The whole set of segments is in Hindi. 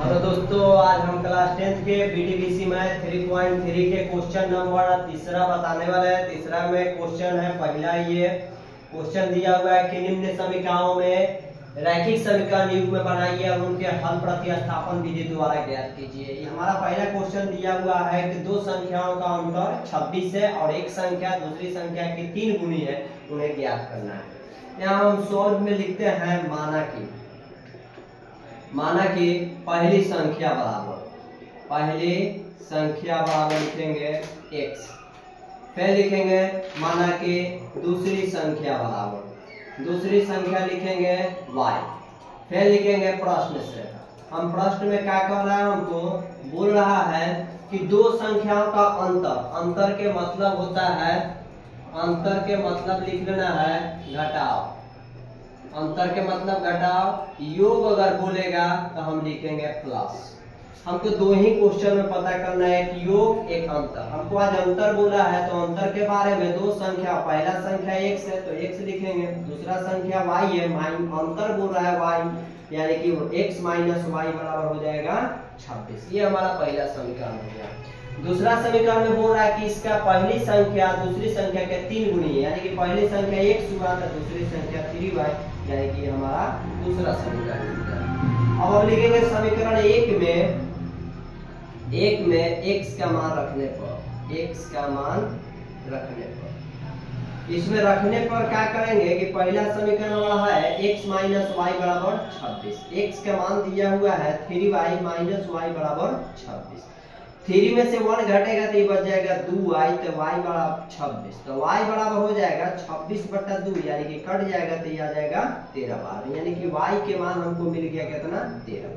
हेलो दोस्तों, आज हम क्लास 10th के बीटीबीसी मैथ 3.3 के क्वेश्चन नंबर तीसरा बताने वाले हैं। तीसरा में क्वेश्चन है, पहला ये क्वेश्चन दिया हुआ है कि निम्न समीकरणों में रैखिक समीकरण युग्म बनाइए और उनके हल प्रतिस्थापन विधि द्वारा ज्ञात कीजिए। ये हमारा पहला क्वेश्चन दिया हुआ है कि दो संख्याओं का अंतर 26 है और एक संख्या दूसरी संख्या की 3 गुनी है, उन्हें ज्ञात करना है। यहाँ हम सॉल्व में लिखते हैं माना कि पहली संख्या बराबर लिखेंगे x, फिर लिखेंगे माना कि दूसरी संख्या लिखेंगे y, फिर लिखेंगे प्रश्न से। हम प्रश्न में क्या कर रहा है, हमको बोल रहा है कि दो संख्याओं का अंतर के मतलब होता है, अंतर के मतलब लिख लेना है घटाव। अंतर के मतलब घटाव। योग अगर बोलेगा तो हम लिखेंगे प्लस। हमको दो ही क्वेश्चन में पता करना है, एक योग एक अंतर। हमको आज अंतर बोला है तो अंतर के बारे में दो संख्या, पहला संख्या x है तो x लिखेंगे, दूसरा संख्या y है, अंतर बोल रहा है y, यानी कि x माइनस y बराबर हो जाएगा 26। ये हमारा पहला समीकरण हो गया। दूसरा समीकरण में बोल रहा है कि इसका पहली संख्या दूसरी संख्या के 3 गुनी है, यानी कि पहली संख्या x हुआ तो दूसरी संख्या 3y, यानी कि हमारा दूसरा समीकरण। अब हम लिखेंगे समीकरण एक में x का मान रखने पर, इसमें रखने पर क्या करेंगे कि पहला समीकरण वाला है x माइनस वाई बराबर 26। x का मान दिया हुआ है 3y माइनस वाई बराबर 26। 3 में से 1 घटेगा तो ये बच जाएगा 2y, तो y बराबर 26, तो y बराबर हो जाएगा 26/2, यानी कि कट जाएगा तो ये आ जाएगा 13 बार, यानी कि y के मान हमको मिल गया कितना 13।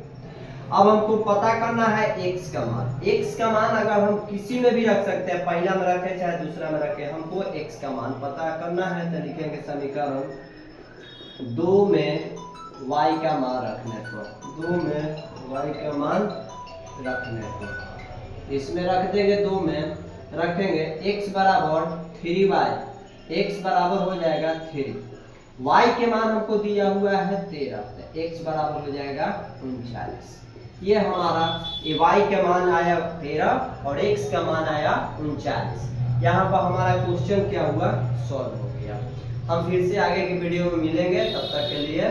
अब हमको पता करना है x का मान। x का मान अगर हम किसी में भी रख सकते हैं, पहला में रखे चाहे दूसरा में रखे, हमको x का मान पता करना है तो लिखेंगे समीकरण 2 में y का मान रखने पर, इसमें रख देंगे 2 में रखेंगे x बराबर 3y, x बराबर हो जाएगा 3, y के मान हमको दिया हुआ है 13, x बराबर हो जाएगा 39। ये हमारा y का मान आया 13 और x का मान आया 39। यहाँ पर हमारा क्वेश्चन क्या हुआ, सॉल्व हो गया। हम फिर से आगे की वीडियो में मिलेंगे, तब तक के लिए